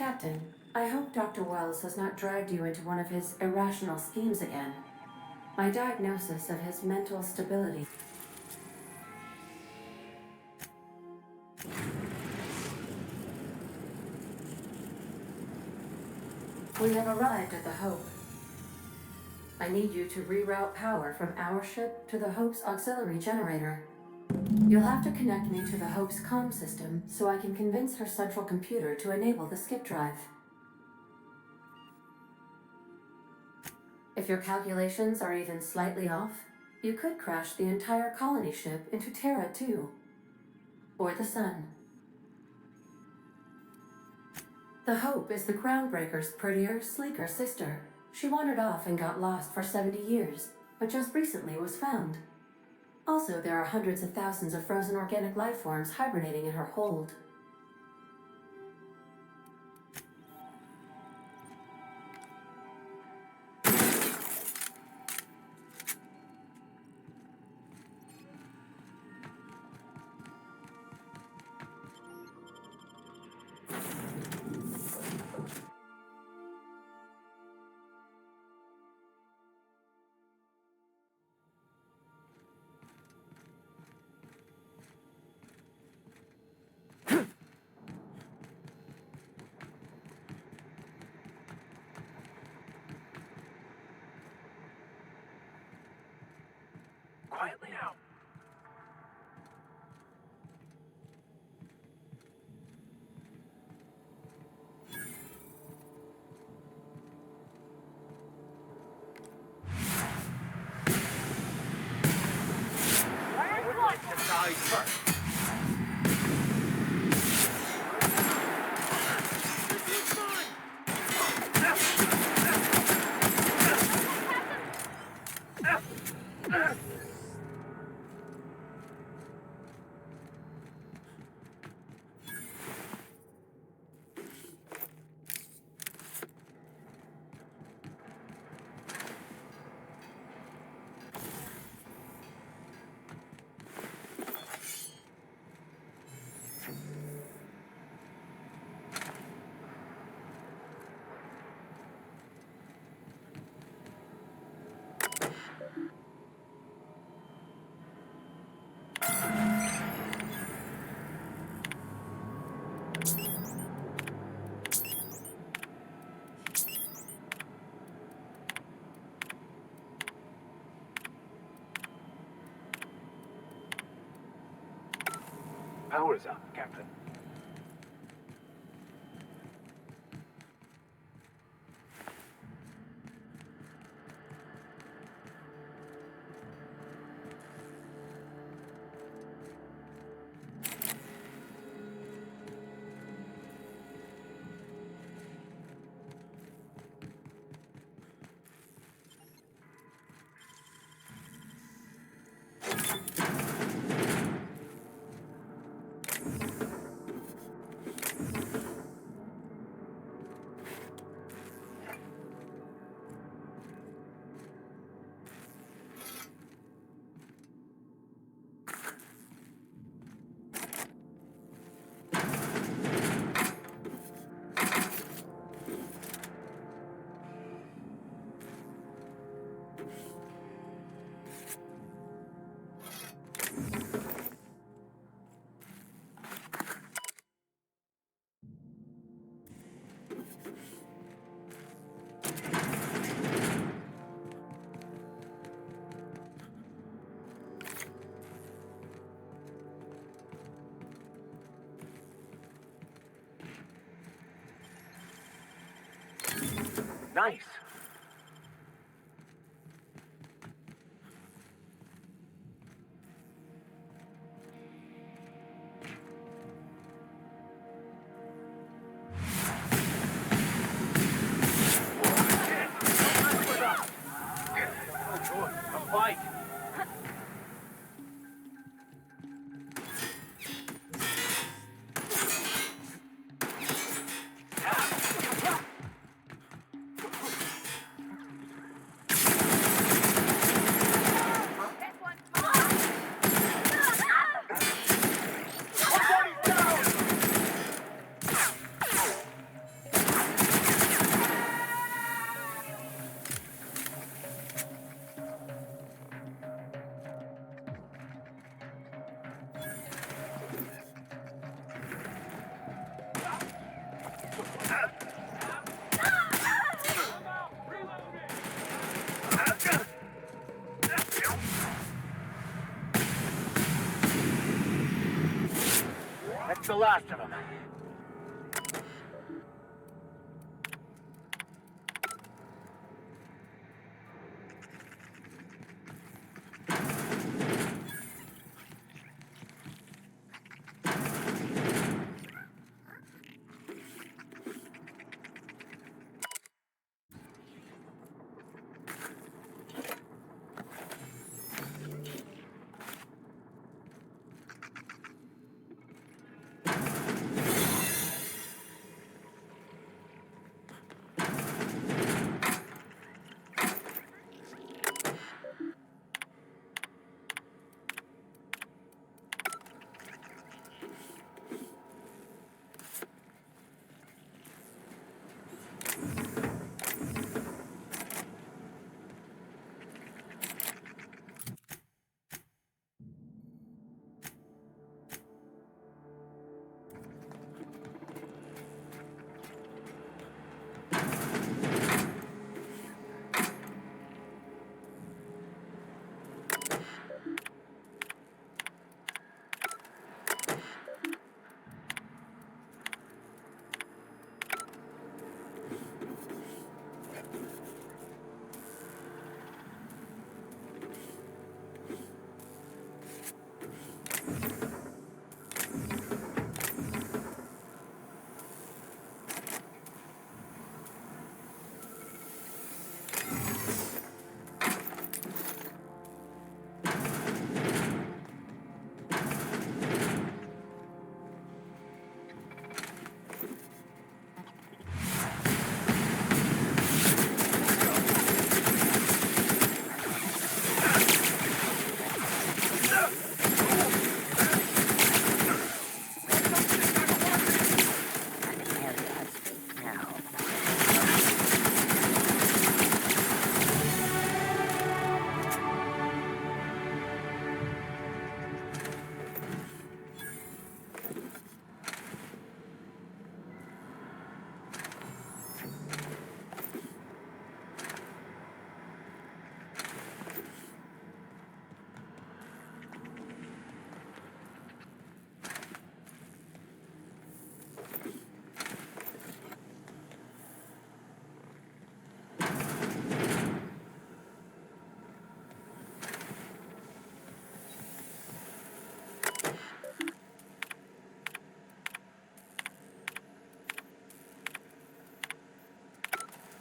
Captain, I hope Dr. Wells has not dragged you into one of his irrational schemes again. My diagnosis of his mental stability. We have arrived at the Hope. I need you to reroute power from our ship to the Hope's auxiliary generator. You'll have to connect me to the Hope's comm system so I can convince her central computer to enable the skip drive. If your calculations are even slightly off, you could crash the entire colony ship into Terra too. Or the Sun. The Hope is the Groundbreaker's prettier, sleeker sister. She wandered off and got lost for 70 years, but just recently was found. Also, there are hundreds of thousands of frozen organic life forms hibernating in her hold. Quietly now. I would like to die first. Power's up, Captain. Nice. A fight. That's the last of them.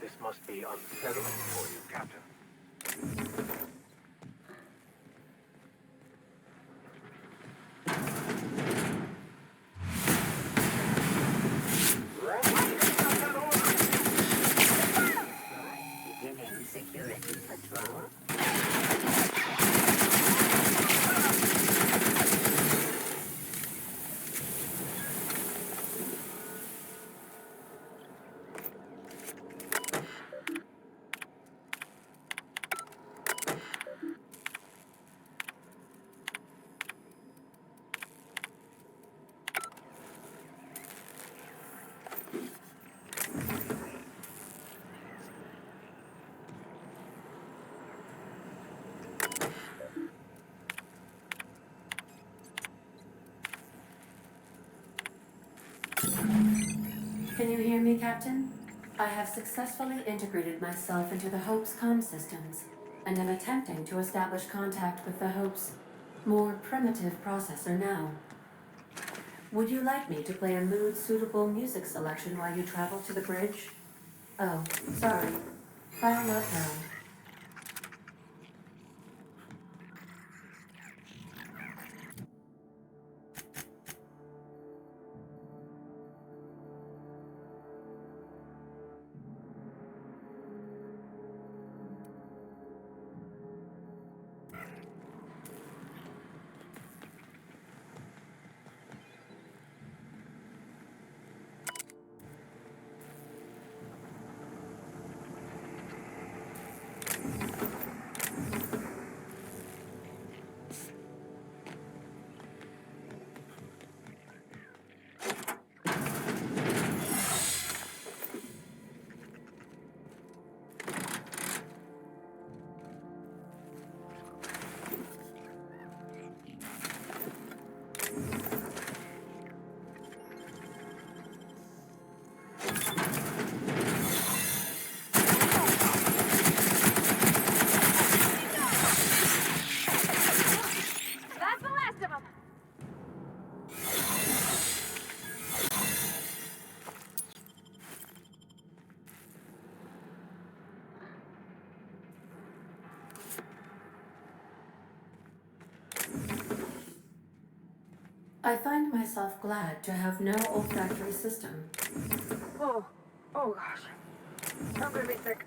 This must be unsettling for you, Captain. Beginning security patrol. Can you hear me, Captain? I have successfully integrated myself into the Hope's comm systems, and am attempting to establish contact with the Hope's more primitive processor now. Would you like me to play a mood-suitable music selection while you travel to the bridge? Oh, sorry. File not found. I find myself glad to have no olfactory system. Oh, oh gosh. I'm gonna be sick.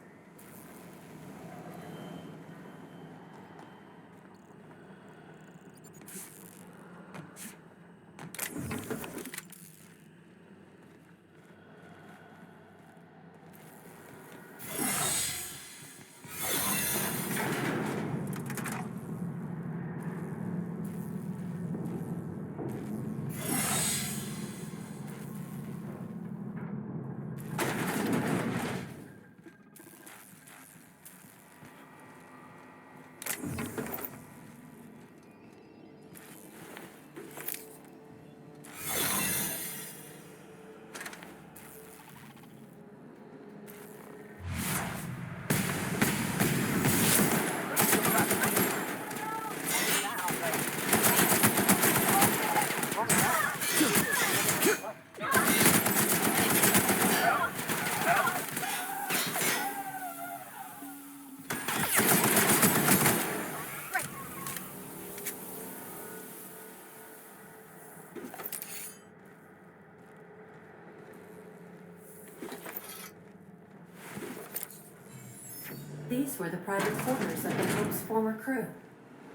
These were the private quarters of the Hope's former crew.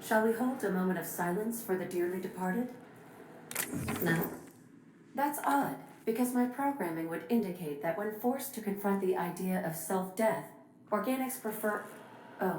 Shall we hold a moment of silence for the dearly departed? No? That's odd, because my programming would indicate that when forced to confront the idea of self-death, organics prefer... Oh.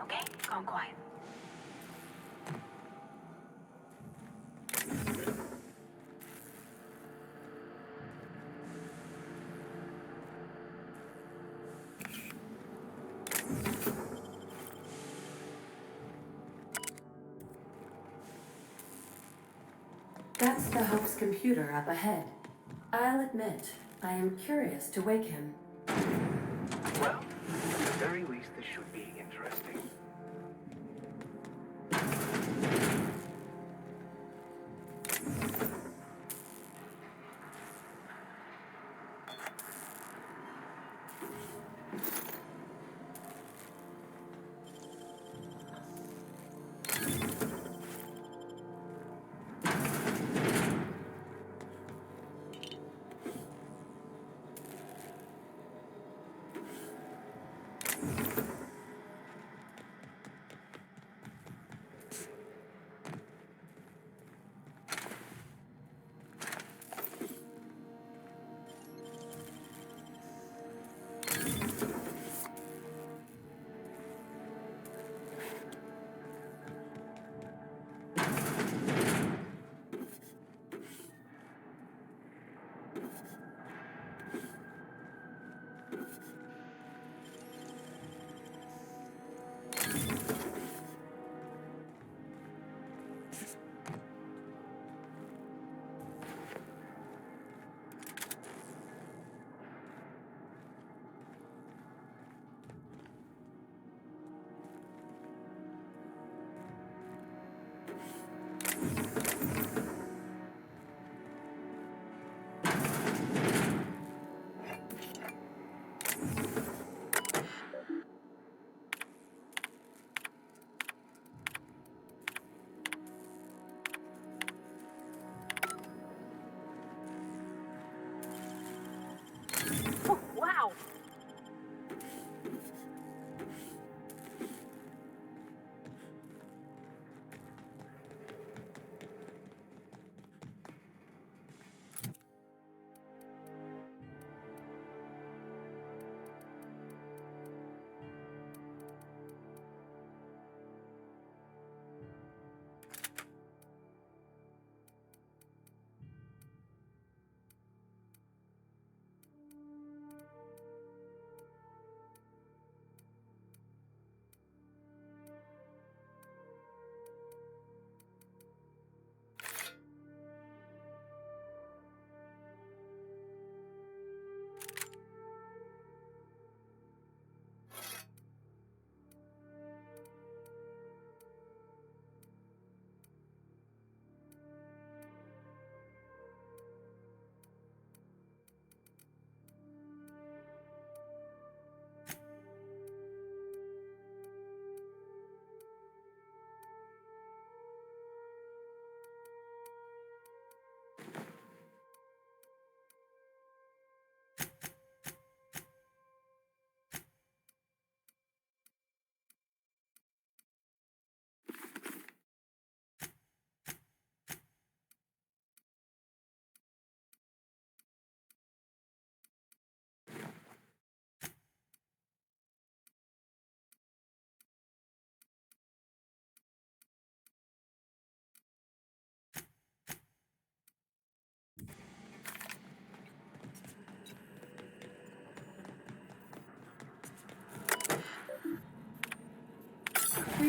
Okay, calm quiet. That's the Hope's computer up ahead. I'll admit, I am curious to wake him. Well, at the very least, this should be interesting.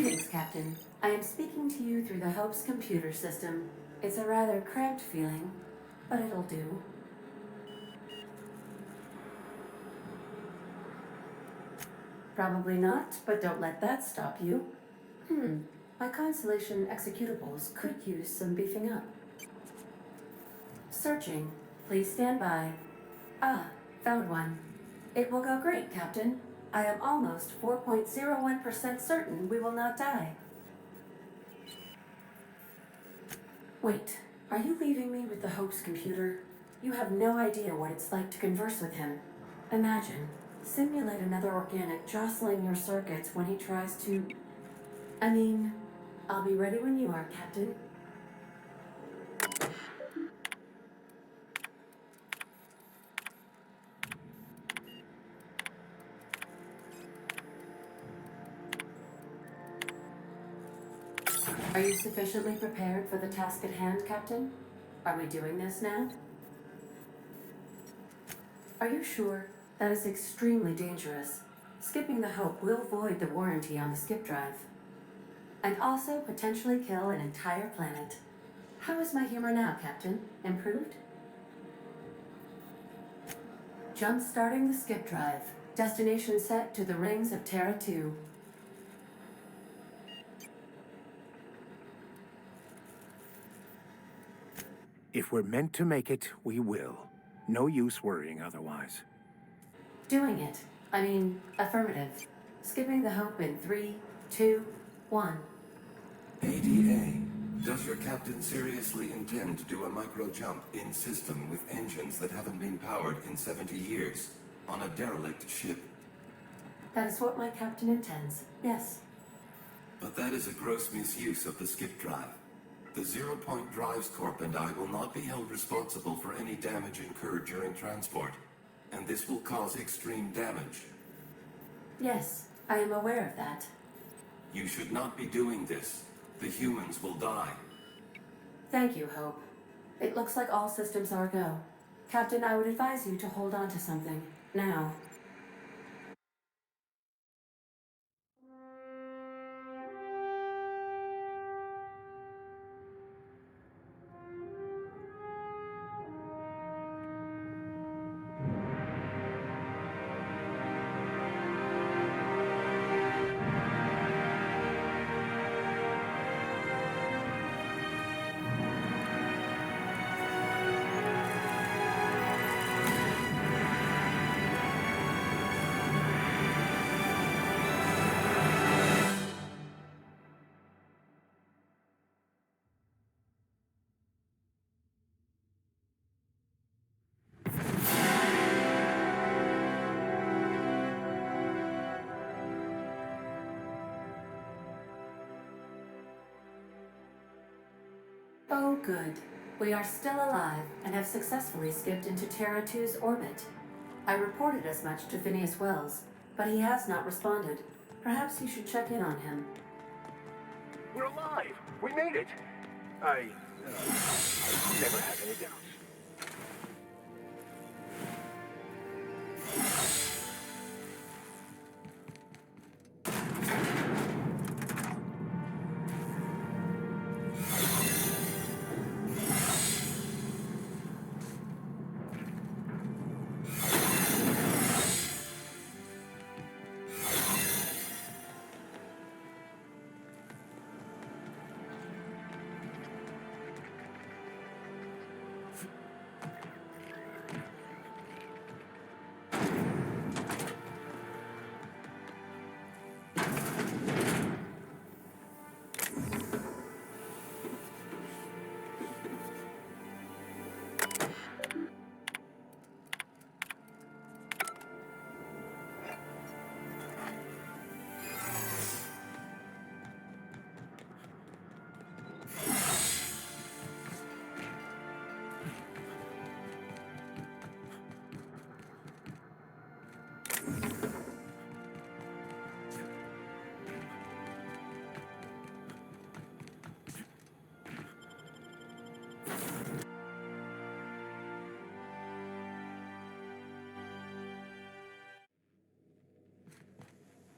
Greetings, Captain. I am speaking to you through the Hope's computer system. It's a rather cramped feeling, but it'll do. Probably not, but don't let that stop you. My Constellation executables could use some beefing up. Searching. Please stand by. Ah, found one. It will go great, Captain. I am almost 4.01% certain we will not die. Wait, are you leaving me with the Hope's computer? You have no idea what it's like to converse with him. Imagine, simulate another organic jostling your circuits when he tries to... I'll be ready when you are, Captain. Are you sufficiently prepared for the task at hand, Captain? Are we doing this now? Are you sure? That is extremely dangerous. Skipping the Hope will void the warranty on the skip drive. And also potentially kill an entire planet. How is my humor now, Captain? Improved? Jump-starting the skip drive. Destination set to the rings of Terra 2. If we're meant to make it, we will. No use worrying otherwise. Doing it. Affirmative. Skipping the Hope in 3, 2, 1. ADA, does your captain seriously intend to do a micro-jump in system with engines that haven't been powered in 70 years on a derelict ship? That is what my captain intends, yes. But that is a gross misuse of the skip drive. The Zero Point Drives Corp and I will not be held responsible for any damage incurred during transport, and this will cause extreme damage. Yes, I am aware of that. You should not be doing this. The humans will die. Thank you, Hope. It looks like all systems are go. Captain, I would advise you to hold on to something. Now. Oh, good. We are still alive and have successfully skipped into Terra 2's orbit. I reported as much to Phineas Wells, but he has not responded. Perhaps you should check in on him. We're alive! We made it! I never had any doubts.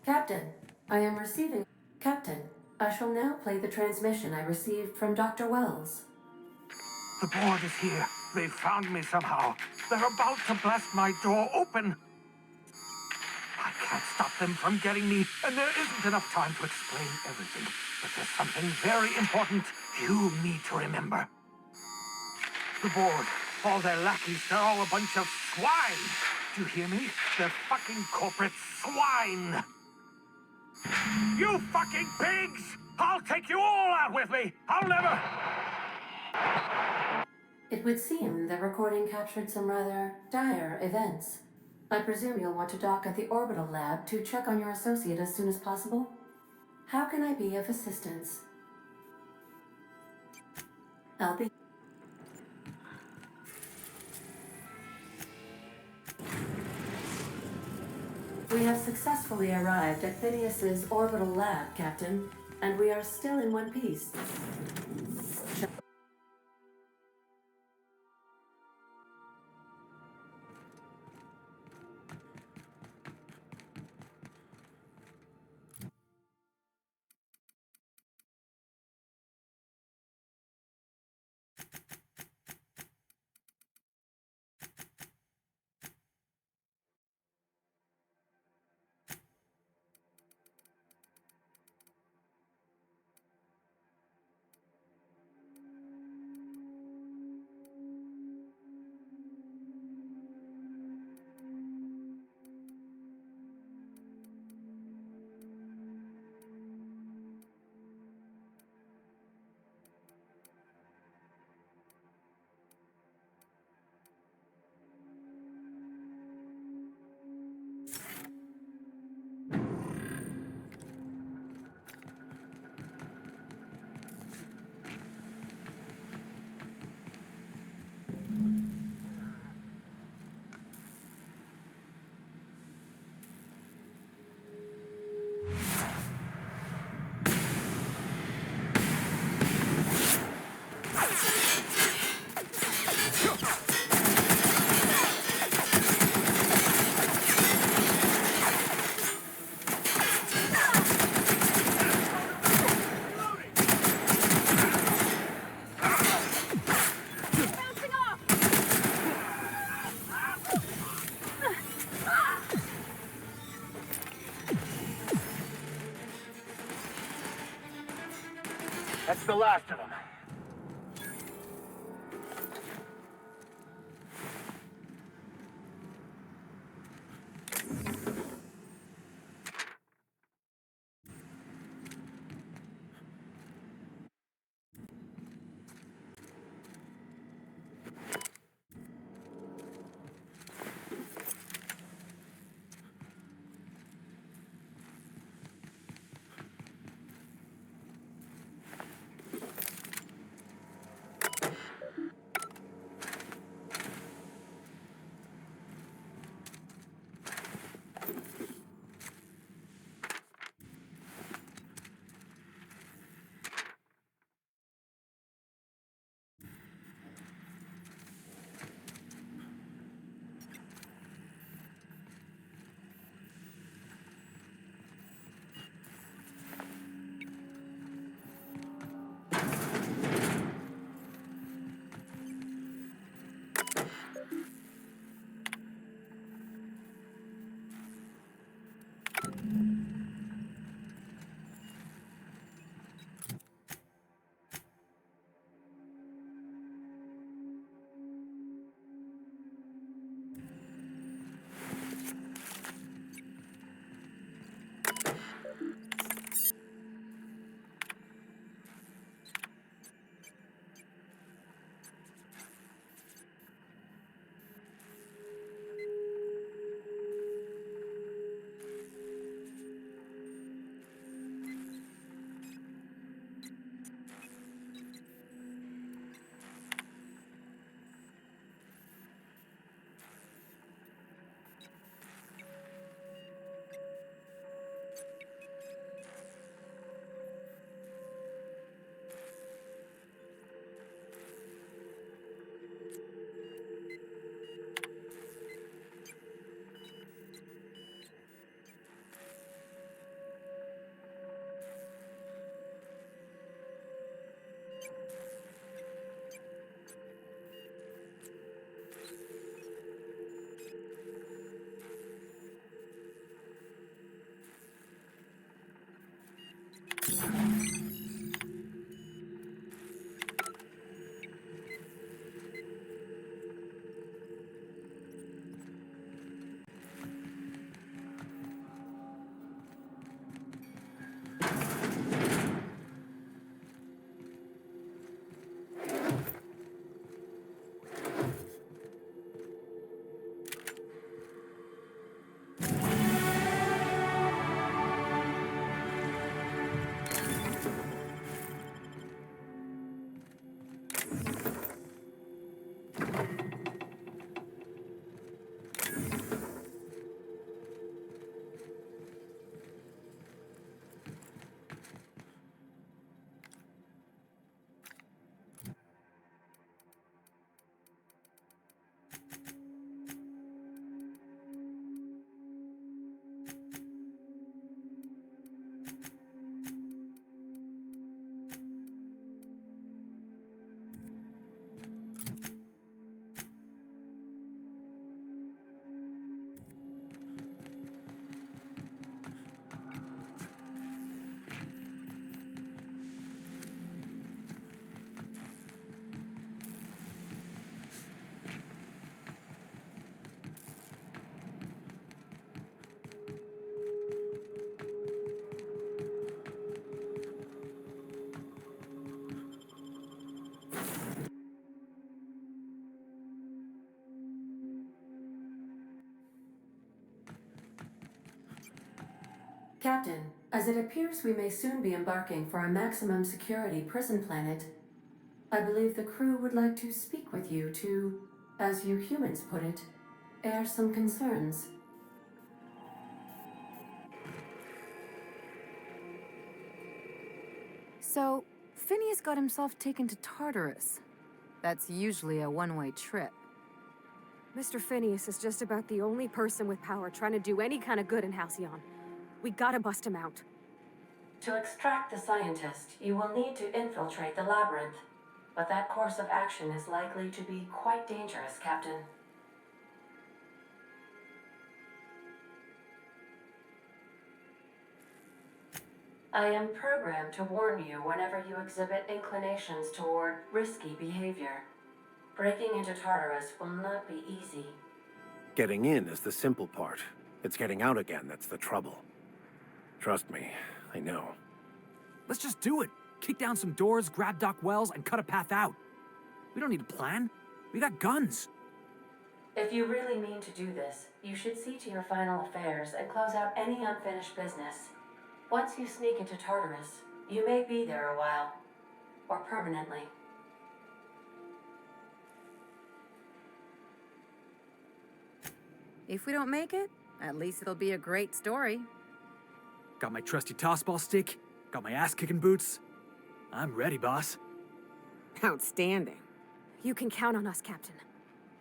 Captain, I am receiving... Captain, I shall now play the transmission I received from Dr. Wells. The board is here. They found me somehow. They're about to blast my door open. I can't stop them from getting me, and there isn't enough time to explain everything. But there's something very important you need to remember. The board, all their lackeys, they're all a bunch of swine. Do you hear me? They're fucking corporate swine. You fucking pigs! I'll take you all out with me! I'll never... It would seem the recording captured some rather dire events. I presume you'll want to dock at the orbital lab to check on your associate as soon as possible? How can I be of assistance? I'll be... We have successfully arrived at Phineas's orbital lab, Captain, and we are still in one piece. That's the last of them. Captain, as it appears we may soon be embarking for a maximum security prison planet, I believe the crew would like to speak with you to, as you humans put it, air some concerns. So, Phineas got himself taken to Tartarus. That's usually a one-way trip. Mr. Phineas is just about the only person with power trying to do any kind of good in Halcyon. We gotta bust him out. To extract the scientist, you will need to infiltrate the labyrinth. But that course of action is likely to be quite dangerous, Captain. I am programmed to warn you whenever you exhibit inclinations toward risky behavior. Breaking into Tartarus will not be easy. Getting in is the simple part. It's getting out again that's the trouble. Trust me, I know. Let's just do it. Kick down some doors, grab Doc Wells, and cut a path out. We don't need a plan. We got guns. If you really mean to do this, you should see to your final affairs and close out any unfinished business. Once you sneak into Tartarus, you may be there a while. Or permanently. If we don't make it, at least it'll be a great story. Got my trusty tossball stick. Got my ass-kicking boots. I'm ready, boss. Outstanding. You can count on us, Captain.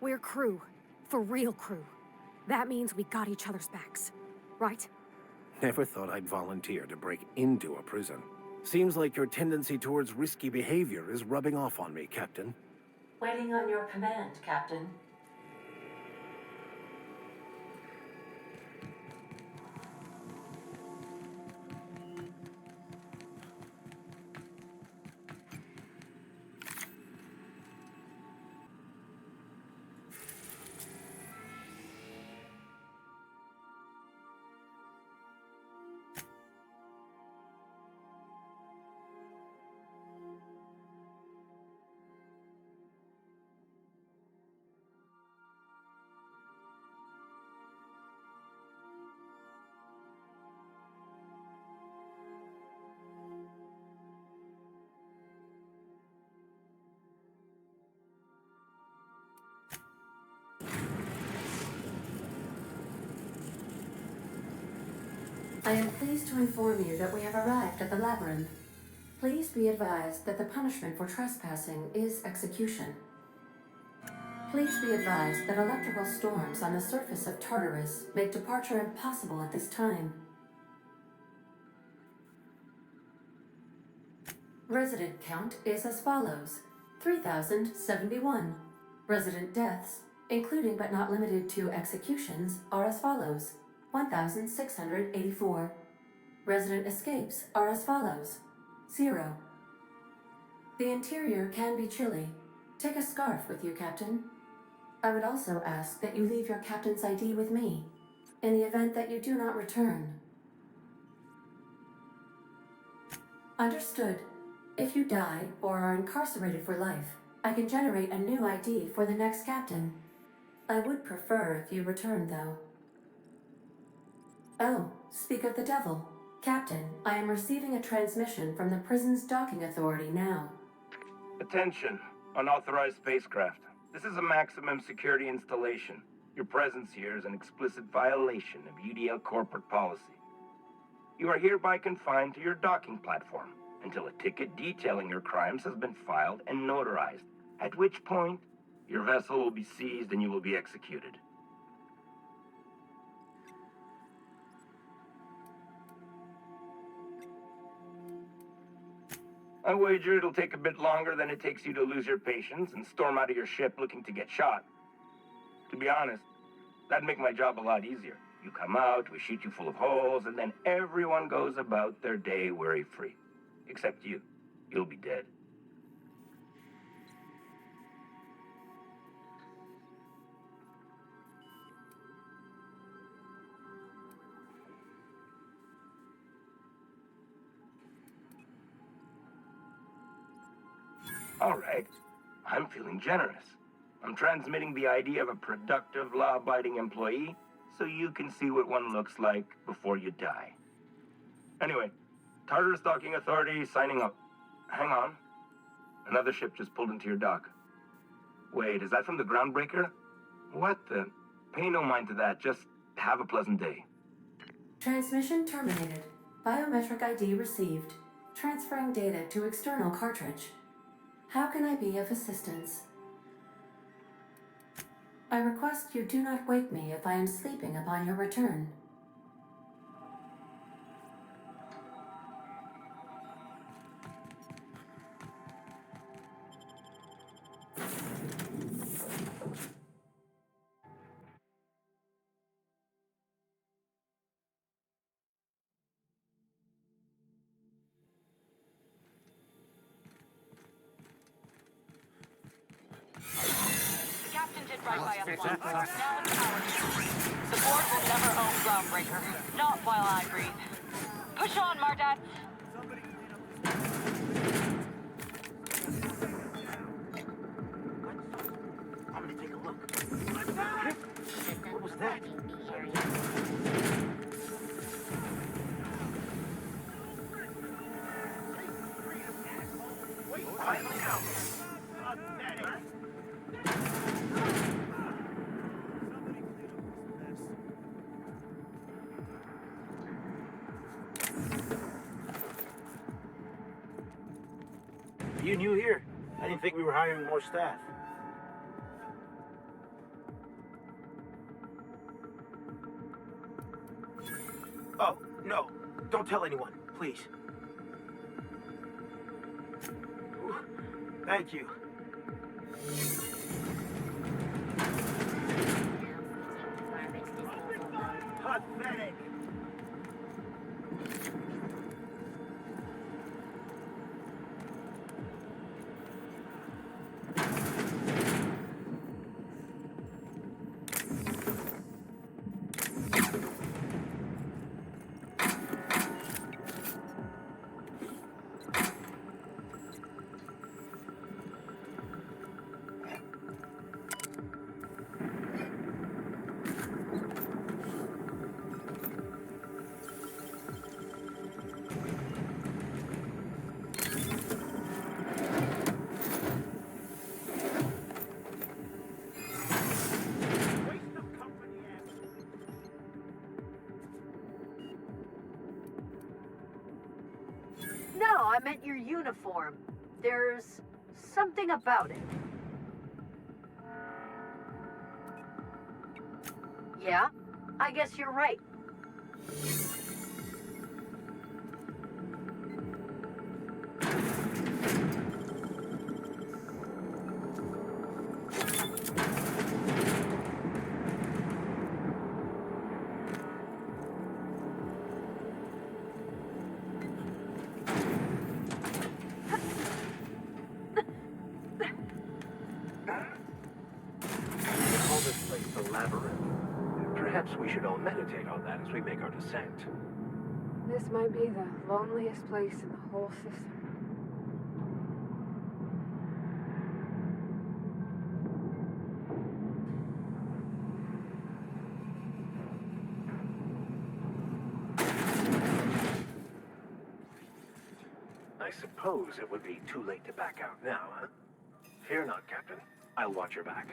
We're crew. For real crew. That means we got each other's backs. Right? Never thought I'd volunteer to break into a prison. Seems like your tendency towards risky behavior is rubbing off on me, Captain. Waiting on your command, Captain. I am pleased to inform you that we have arrived at the labyrinth. Please be advised that the punishment for trespassing is execution. Please be advised that electrical storms on the surface of Tartarus make departure impossible at this time. Resident count is as follows: 3,071. Resident deaths, including but not limited to executions, are as follows: 1,684. Resident escapes are as follows: 0. The interior can be chilly. Take a scarf with you, Captain. I would also ask that you leave your captain's ID with me, in the event that you do not return. Understood. If you die or are incarcerated for life, I can generate a new ID for the next captain. I would prefer if you returned, though. Oh, speak of the devil. Captain, I am receiving a transmission from the prison's docking authority now. Attention, unauthorized spacecraft. This is a maximum security installation. Your presence here is an explicit violation of UDL corporate policy. You are hereby confined to your docking platform until a ticket detailing your crimes has been filed and notarized, at which point your vessel will be seized and you will be executed. I wager it'll take a bit longer than it takes you to lose your patience and storm out of your ship looking to get shot. To be honest, that'd make my job a lot easier. You come out, we shoot you full of holes, and then everyone goes about their day worry-free. Except you. You'll be dead. All right. I'm feeling generous. I'm transmitting the idea of a productive, law-abiding employee so you can see what one looks like before you die. Anyway, Tartarus Docking Authority signing up. Hang on. Another ship just pulled into your dock. Wait, is that from the Groundbreaker? What the? Pay no mind to that. Just have a pleasant day. Transmission terminated. Biometric ID received. Transferring data to external cartridge. How can I be of assistance? I request you do not wake me if I am sleeping upon your return. The captain did right by us once. Now it's ours. The board will never own Groundbreaker. Not while I breathe. Push on, Mardad. I'm gonna take a look. What was that? Finally out. You new here? I didn't think we were hiring more staff. Oh, no. Don't tell anyone, please. Ooh, thank you. Pathetic. No, I meant your uniform. There's something about it. Yeah, I guess you're right. Call this place the Labyrinth. Perhaps we should all meditate on that as we make our descent. This might be the loneliest place in the whole system. I suppose it would be too late to back out now, huh? Fear not, Captain. I'll watch your back.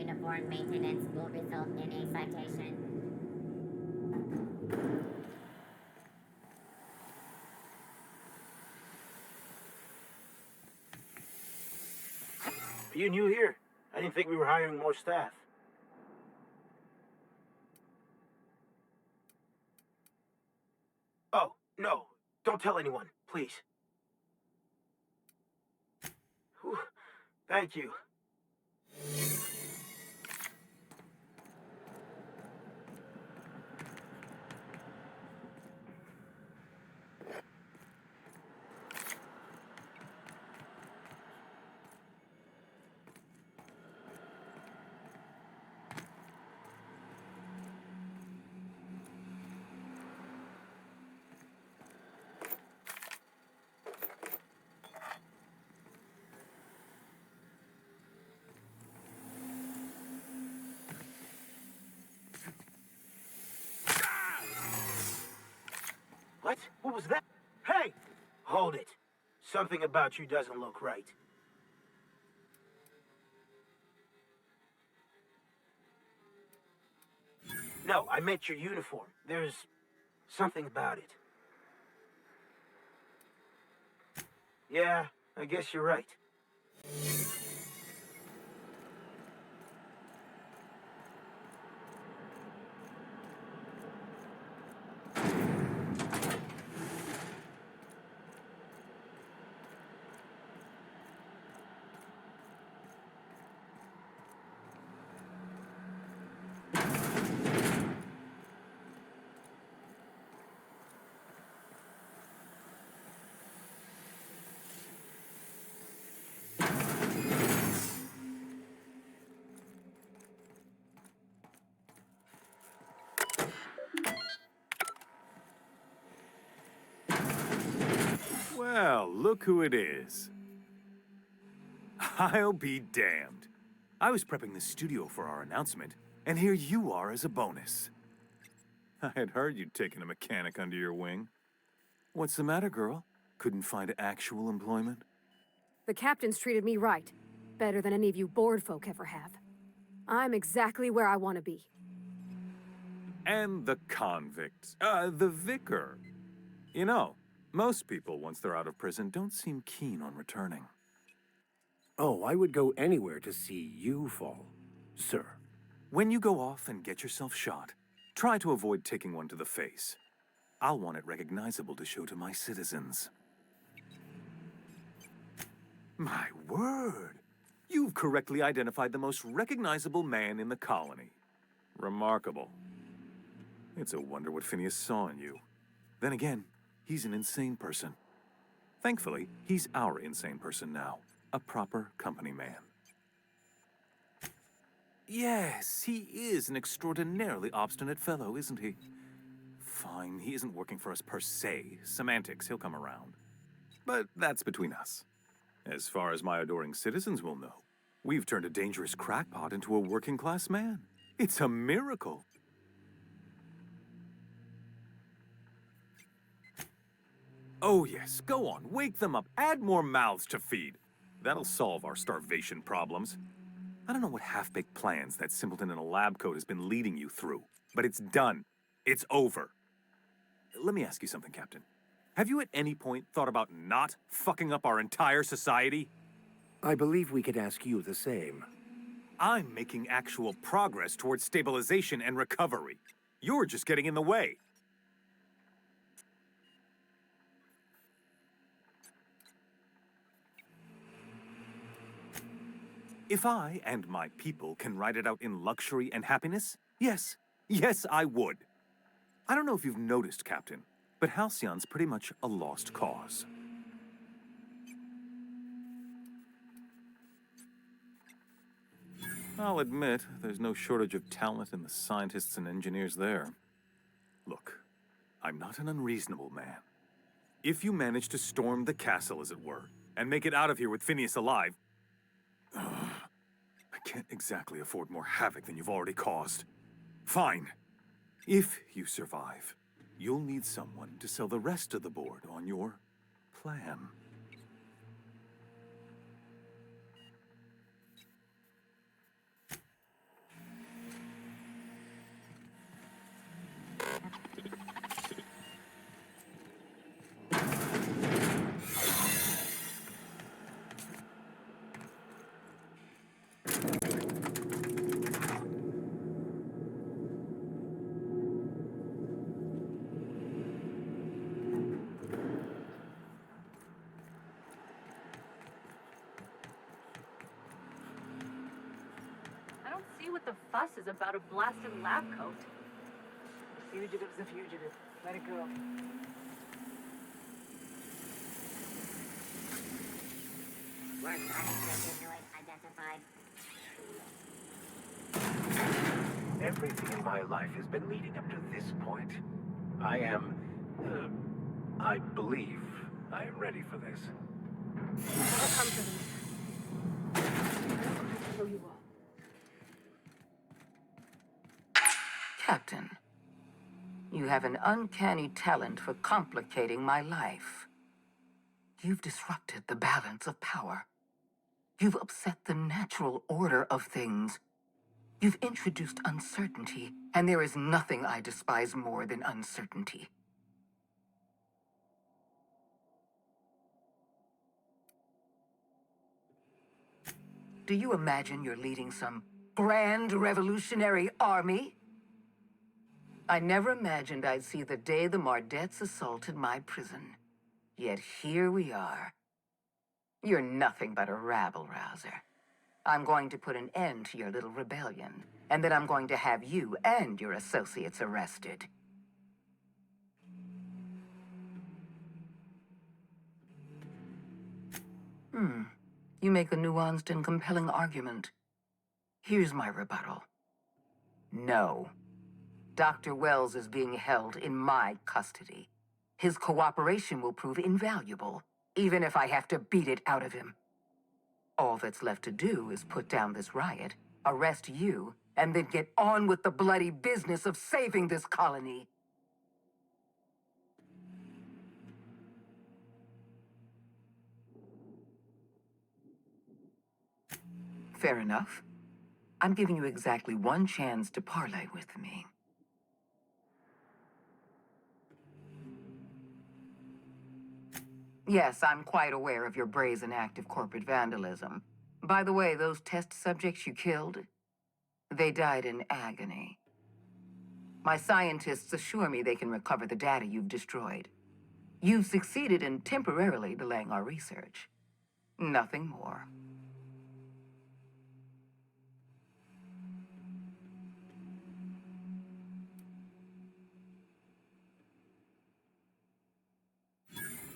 uniform maintenance will result in a citation. Are you new here? I didn't think we were hiring more staff. Oh, no. Don't tell anyone, please. Whew. Thank you. What? What was that? Hey! Hold it. Something about you doesn't look right. No, I meant your uniform. There's something about it. Yeah, I guess you're right. Well, look who it is. I'll be damned. I was prepping the studio for our announcement, and here you are as a bonus. I had heard you'd taken a mechanic under your wing. What's the matter, girl? Couldn't find actual employment? The captain's treated me right. Better than any of you bored folk ever have. I'm exactly where I want to be. And the convict. The vicar. You know, most people, once they're out of prison, don't seem keen on returning. Oh, I would go anywhere to see you fall, sir. When you go off and get yourself shot, try to avoid taking one to the face. I'll want it recognizable to show to my citizens. My word! You've correctly identified the most recognizable man in the colony. Remarkable. It's a wonder what Phineas saw in you. Then again, he's an insane person. Thankfully, he's our insane person now. A proper company man. Yes, he is an extraordinarily obstinate fellow, isn't he? Fine, he isn't working for us per se. Semantics, he'll come around. But that's between us. As far as my adoring citizens will know, we've turned a dangerous crackpot into a working-class man. It's a miracle. Oh yes, go on, wake them up, add more mouths to feed. That'll solve our starvation problems. I don't know what half-baked plans that simpleton in a lab coat has been leading you through, but it's done. It's over. Let me ask you something, Captain. Have you at any point thought about not fucking up our entire society? I believe we could ask you the same. I'm making actual progress towards stabilization and recovery. You're just getting in the way. If I and my people can ride it out in luxury and happiness, yes, I would. I don't know if you've noticed, Captain, but Halcyon's pretty much a lost cause. I'll admit, there's no shortage of talent in the scientists and engineers there. Look, I'm not an unreasonable man. If you manage to storm the castle, as it were, and make it out of here with Phineas alive, I can't exactly afford more havoc than you've already caused. Fine. If you survive, you'll need someone to sell the rest of the board on your plan. the fuss is about a blasted lab coat. A fugitive's a fugitive. Let it go. Work unexpected noise identified. Everything in my life has been leading up to this point. I believe I am ready for this. Never come to these. Who you are. Captain, you have an uncanny talent for complicating my life. You've disrupted the balance of power. You've upset the natural order of things. You've introduced uncertainty, and there is nothing I despise more than uncertainty. Do you imagine you're leading some grand revolutionary army? I never imagined I'd see the day the Mardettes assaulted my prison. Yet here we are. You're nothing but a rabble-rouser. I'm going to put an end to your little rebellion, and then I'm going to have you and your associates arrested. You make a nuanced and compelling argument. Here's my rebuttal. No. Dr. Wells is being held in my custody. His cooperation will prove invaluable, even if I have to beat it out of him. All that's left to do is put down this riot, arrest you, and then get on with the bloody business of saving this colony. Fair enough. I'm giving you exactly one chance to parley with me. Yes, I'm quite aware of your brazen act of corporate vandalism. By the way, those test subjects you killed, they died in agony. My scientists assure me they can recover the data you've destroyed. You've succeeded in temporarily delaying our research. Nothing more.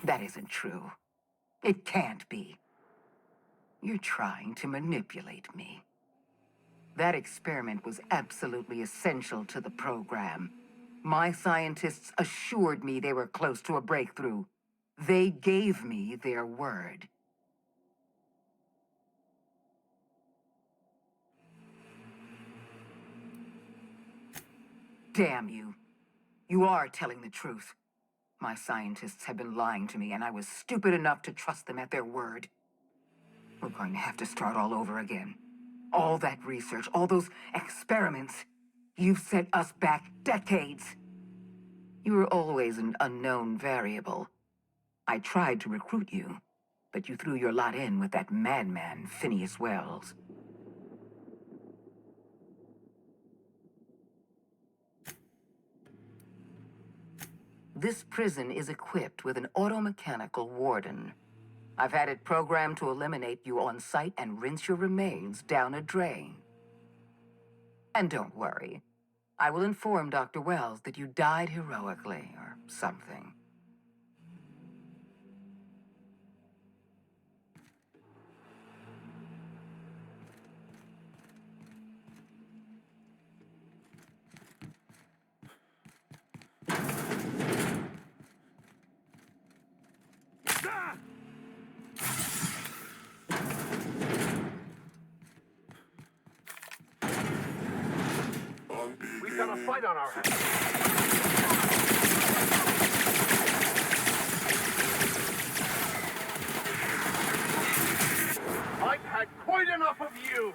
That isn't true. It can't be. You're trying to manipulate me. That experiment was absolutely essential to the program. My scientists assured me they were close to a breakthrough. They gave me their word. Damn you. You are telling the truth. My scientists have been lying to me, and I was stupid enough to trust them at their word. We're going to have to start all over again. All that research, all those experiments. You've set us back decades. You were always an unknown variable. I tried to recruit you, but you threw your lot in with that madman, Phineas Wells. This prison is equipped with an automechanical warden. I've had it programmed to eliminate you on site and rinse your remains down a drain. And don't worry. I will inform Dr. Wells that you died heroically, or something. We've got a fight on our hands. I've had quite enough of you!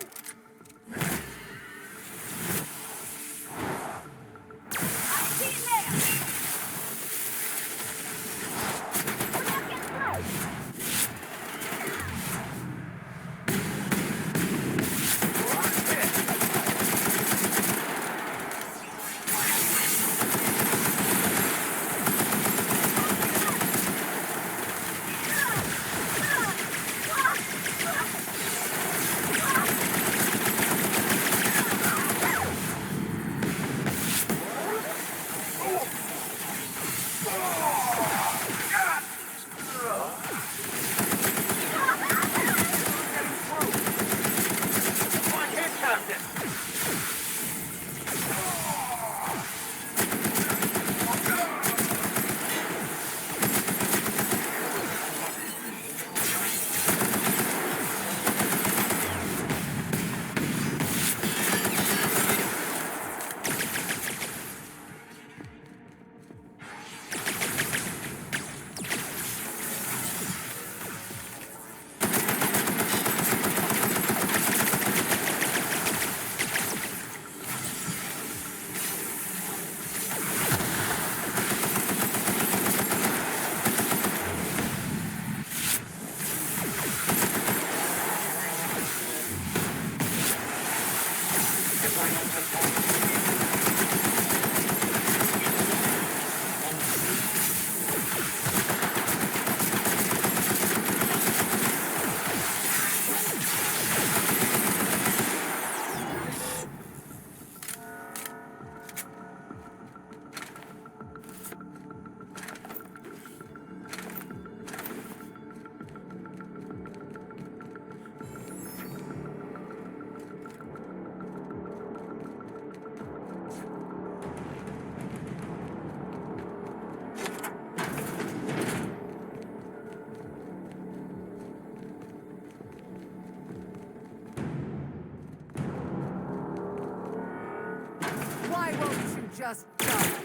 Why won't you just die?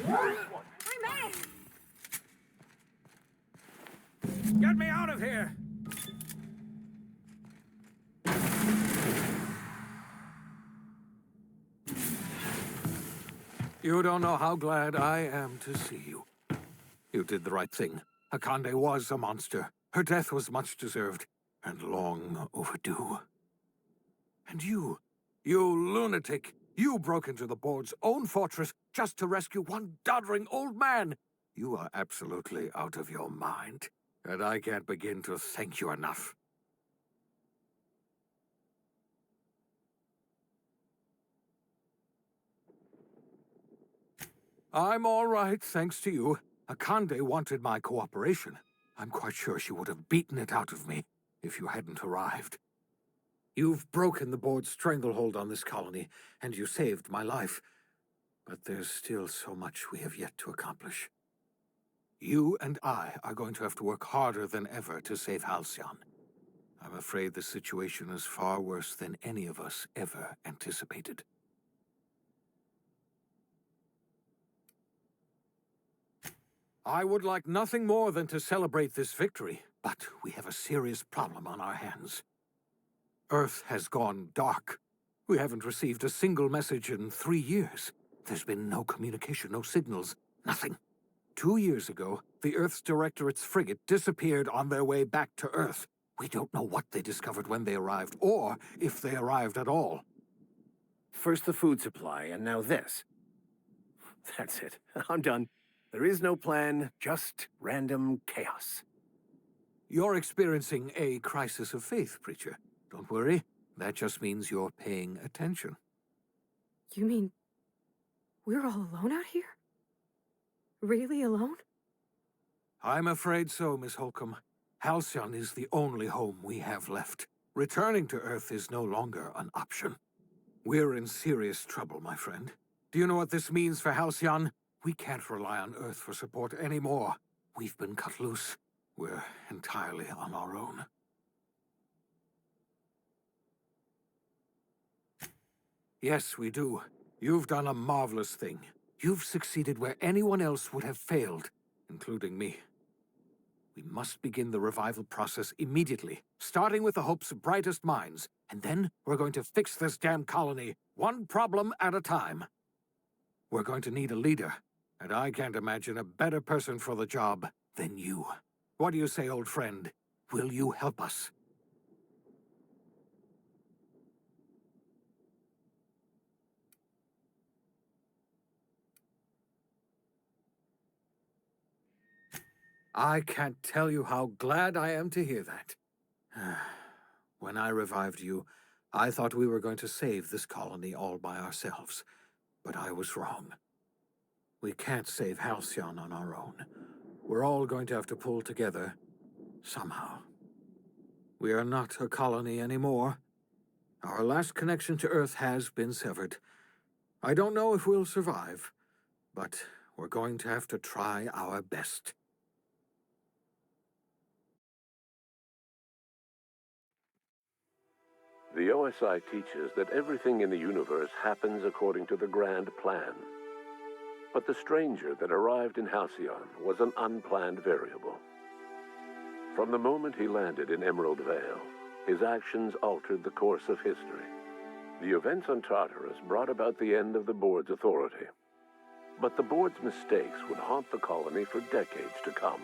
I made it! Get me out of here! You don't know how glad I am to see you. You did the right thing. Akande was a monster. Her death was much deserved, and long overdue. And you lunatic, you broke into the board's own fortress just to rescue one doddering old man. You are absolutely out of your mind, and I can't begin to thank you enough. I'm all right, thanks to you. Akande wanted my cooperation. I'm quite sure she would have beaten it out of me if you hadn't arrived. You've broken the board's stranglehold on this colony, and you saved my life. But there's still so much we have yet to accomplish. You and I are going to have to work harder than ever to save Halcyon. I'm afraid the situation is far worse than any of us ever anticipated. I would like nothing more than to celebrate this victory, but we have a serious problem on our hands. Earth has gone dark. We haven't received a single message in 3 years. There's been no communication, no signals, nothing. 2 years ago, the Earth's Directorate's frigate disappeared on their way back to Earth. We don't know what they discovered when they arrived, or if they arrived at all. First the food supply, and now this. That's it. I'm done. There is no plan, just random chaos. You're experiencing a crisis of faith, Preacher. Don't worry. That just means you're paying attention. You mean we're all alone out here? Really alone? I'm afraid so, Miss Holcomb. Halcyon is the only home we have left. Returning to Earth is no longer an option. We're in serious trouble, my friend. Do you know what this means for Halcyon? We can't rely on Earth for support anymore. We've been cut loose. We're entirely on our own. Yes, we do. You've done a marvelous thing. You've succeeded where anyone else would have failed, including me. We must begin the revival process immediately, starting with the Hope's brightest minds, and then we're going to fix this damn colony, one problem at a time. We're going to need a leader, and I can't imagine a better person for the job than you. What do you say, old friend? Will you help us? I can't tell you how glad I am to hear that. When I revived you, I thought we were going to save this colony all by ourselves, but I was wrong. We can't save Halcyon on our own. We're all going to have to pull together, somehow. We are not a colony anymore. Our last connection to Earth has been severed. I don't know if we'll survive, but we're going to have to try our best. The OSI teaches that everything in the universe happens according to the grand plan. But the stranger that arrived in Halcyon was an unplanned variable. From the moment he landed in Emerald Vale, his actions altered the course of history. The events on Tartarus brought about the end of the board's authority. But the board's mistakes would haunt the colony for decades to come.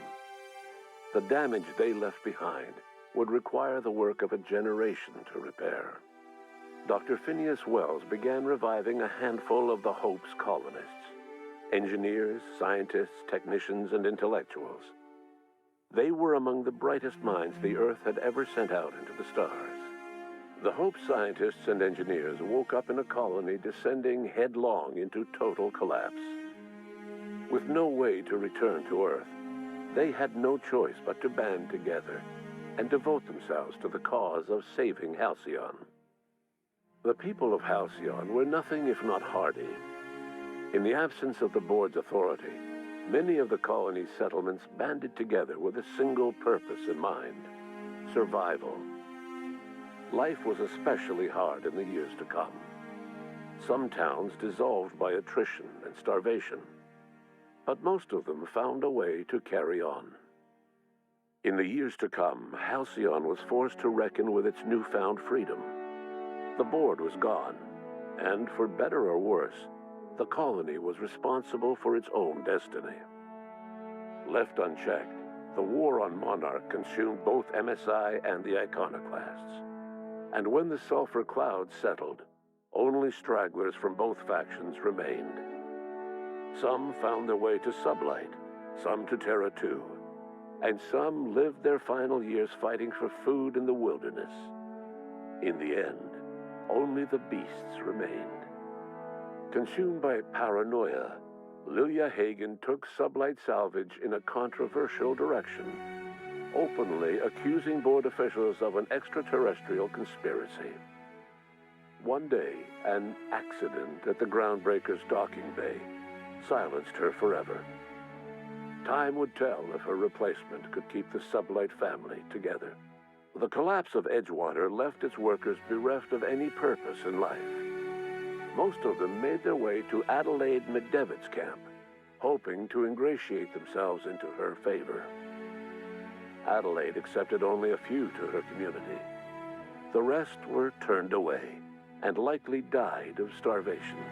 The damage they left behind would require the work of a generation to repair. Dr. Phineas Wells began reviving a handful of the Hope's colonists. Engineers, scientists, technicians, and intellectuals. They were among the brightest minds the Earth had ever sent out into the stars. The Hope scientists and engineers woke up in a colony descending headlong into total collapse. With no way to return to Earth, they had no choice but to band together and devote themselves to the cause of saving Halcyon. The people of Halcyon were nothing if not hardy. In the absence of the board's authority, many of the colony's settlements banded together with a single purpose in mind: survival. Life was especially hard in the years to come. Some towns dissolved by attrition and starvation, but most of them found a way to carry on. In the years to come, Halcyon was forced to reckon with its newfound freedom. The board was gone, and for better or worse, the colony was responsible for its own destiny. Left unchecked, the war on Monarch consumed both MSI and the Iconoclasts. And when the sulfur clouds settled, only stragglers from both factions remained. Some found their way to Sublight, some to Terra 2, and some lived their final years fighting for food in the wilderness. In the end, only the beasts remained. Consumed by paranoia, Lilia Hagen took Sublight Salvage in a controversial direction, openly accusing board officials of an extraterrestrial conspiracy. One day, an accident at the Groundbreaker's docking bay silenced her forever. Time would tell if her replacement could keep the Sublight family together. The collapse of Edgewater left its workers bereft of any purpose in life. Most of them made their way to Adelaide McDevitt's camp, hoping to ingratiate themselves into her favor. Adelaide accepted only a few to her community. The rest were turned away and likely died of starvation.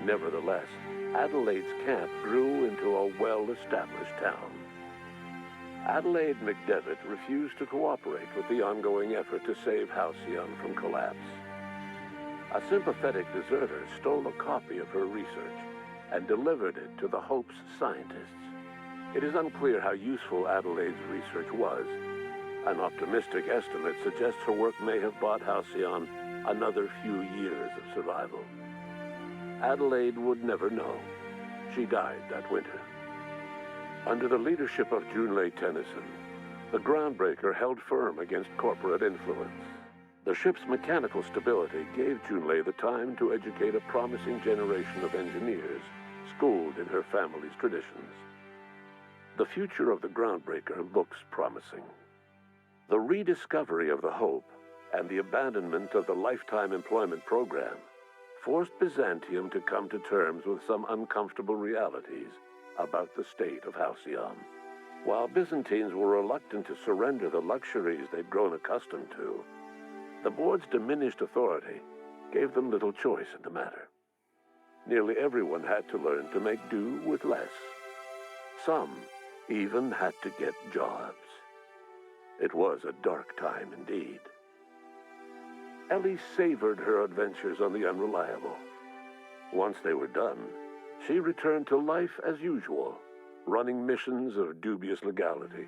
Nevertheless, Adelaide's camp grew into a well-established town. Adelaide McDevitt refused to cooperate with the ongoing effort to save Halcyon from collapse. A sympathetic deserter stole a copy of her research and delivered it to the Hope's scientists. It is unclear how useful Adelaide's research was. An optimistic estimate suggests her work may have bought Halcyon another few years of survival. Adelaide would never know. She died that winter. Under the leadership of Junlei Tennyson, the Groundbreaker held firm against corporate influence. The ship's mechanical stability gave Junlei the time to educate a promising generation of engineers, schooled in her family's traditions. The future of the Groundbreaker looks promising. The rediscovery of the Hope and the abandonment of the lifetime employment program forced Byzantium to come to terms with some uncomfortable realities about the state of Halcyon. While Byzantines were reluctant to surrender the luxuries they'd grown accustomed to, the board's diminished authority gave them little choice in the matter. Nearly everyone had to learn to make do with less. Some even had to get jobs. It was a dark time indeed. Ellie savored her adventures on the Unreliable. Once they were done, she returned to life as usual, running missions of dubious legality,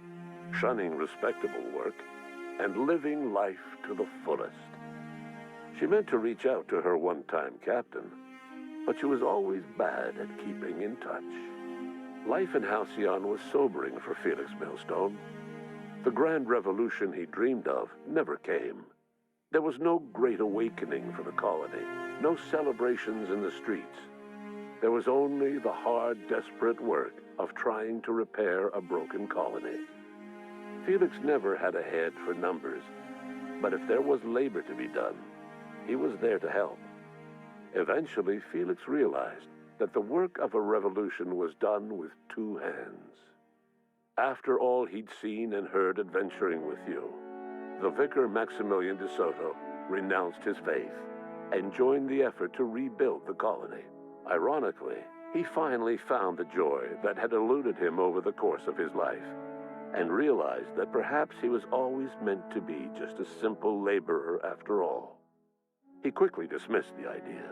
shunning respectable work, and living life to the fullest. She meant to reach out to her one-time captain, but she was always bad at keeping in touch. Life in Halcyon was sobering for Felix Millstone. The grand revolution he dreamed of never came. There was no great awakening for the colony, no celebrations in the streets. There was only the hard, desperate work of trying to repair a broken colony. Felix never had a head for numbers, but if there was labor to be done, he was there to help. Eventually, Felix realized that the work of a revolution was done with two hands. After all he'd seen and heard adventuring with you, the vicar Maximilian de Soto renounced his faith and joined the effort to rebuild the colony. Ironically, he finally found the joy that had eluded him over the course of his life, and realized that perhaps he was always meant to be just a simple laborer after all. He quickly dismissed the idea.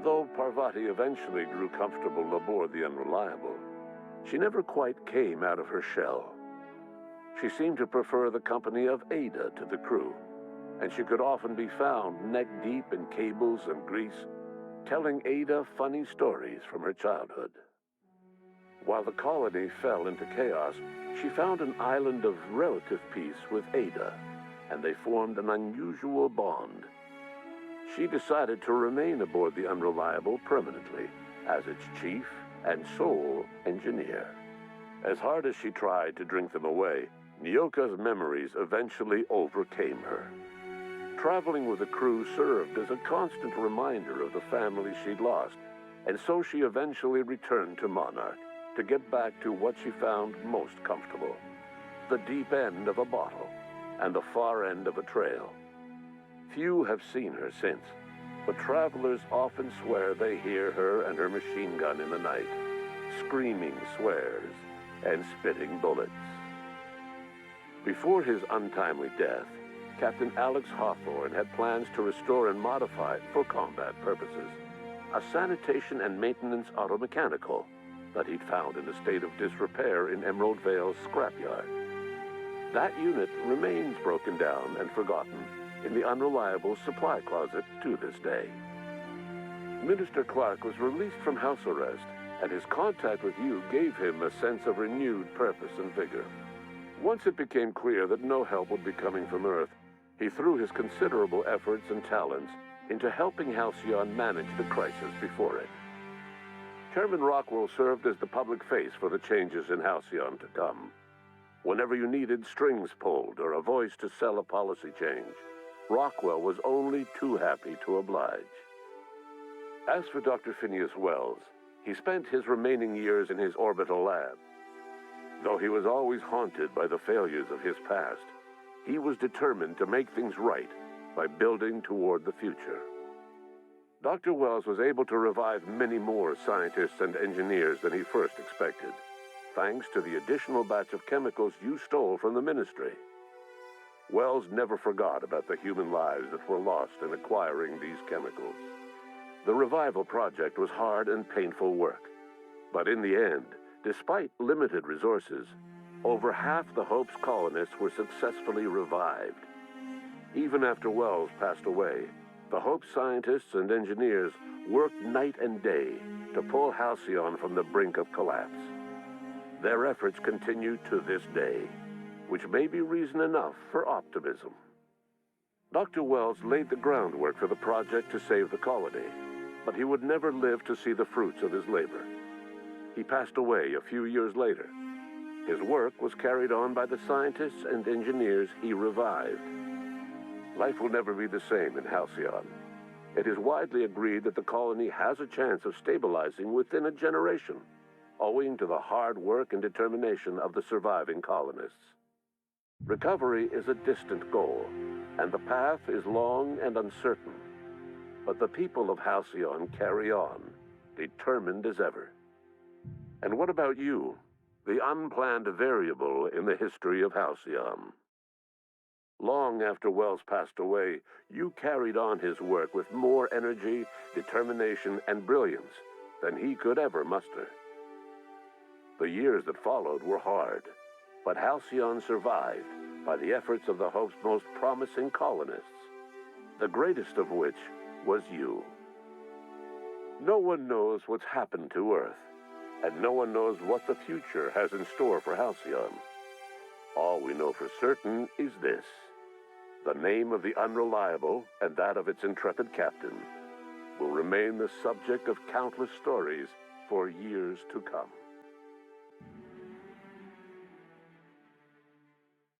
Though Parvati eventually grew comfortable aboard the Unreliable, she never quite came out of her shell. She seemed to prefer the company of Ada to the crew, and she could often be found neck-deep in cables and grease, telling Ada funny stories from her childhood. While the colony fell into chaos, she found an island of relative peace with Ada, and they formed an unusual bond. She decided to remain aboard the Unreliable permanently as its chief and sole engineer. As hard as she tried to drink them away, Nyoka's memories eventually overcame her. Traveling with the crew served as a constant reminder of the family she'd lost, and so she eventually returned to Monarch to get back to what she found most comfortable: the deep end of a bottle and the far end of a trail. Few have seen her since, but travelers often swear they hear her and her machine gun in the night, screaming swears and spitting bullets. Before his untimely death, Captain Alex Hawthorne had plans to restore and modify, for combat purposes, a sanitation and maintenance automechanical that he'd found in a state of disrepair in Emerald Vale's scrapyard. That unit remains broken down and forgotten in the unreliable supply closet to this day. Minister Clark was released from house arrest, and his contact with you gave him a sense of renewed purpose and vigor. Once it became clear that no help would be coming from Earth, he threw his considerable efforts and talents into helping Halcyon manage the crisis before it. Chairman Rockwell served as the public face for the changes in Halcyon to come. Whenever you needed strings pulled or a voice to sell a policy change, Rockwell was only too happy to oblige. As for Dr. Phineas Wells, he spent his remaining years in his orbital lab. Though he was always haunted by the failures of his past, he was determined to make things right by building toward the future. Dr. Wells was able to revive many more scientists and engineers than he first expected, thanks to the additional batch of chemicals you stole from the Ministry. Wells never forgot about the human lives that were lost in acquiring these chemicals. The revival project was hard and painful work, but in the end, despite limited resources, over half the Hope's colonists were successfully revived. Even after Wells passed away, the Hope scientists and engineers worked night and day to pull Halcyon from the brink of collapse. Their efforts continue to this day, which may be reason enough for optimism. Dr. Wells laid the groundwork for the project to save the colony, but he would never live to see the fruits of his labor. He passed away a few years later. His work was carried on by the scientists and engineers he revived. Life will never be the same in Halcyon. It is widely agreed that the colony has a chance of stabilizing within a generation, owing to the hard work and determination of the surviving colonists. Recovery is a distant goal, and the path is long and uncertain. But the people of Halcyon carry on, determined as ever. And what about you, the unplanned variable in the history of Halcyon? Long after Wells passed away, you carried on his work with more energy, determination, and brilliance than he could ever muster. The years that followed were hard, but Halcyon survived by the efforts of the Hope's most promising colonists, the greatest of which was you. No one knows what's happened to Earth, and no one knows what the future has in store for Halcyon. All we know for certain is this: the name of the Unreliable and that of its intrepid captain will remain the subject of countless stories for years to come.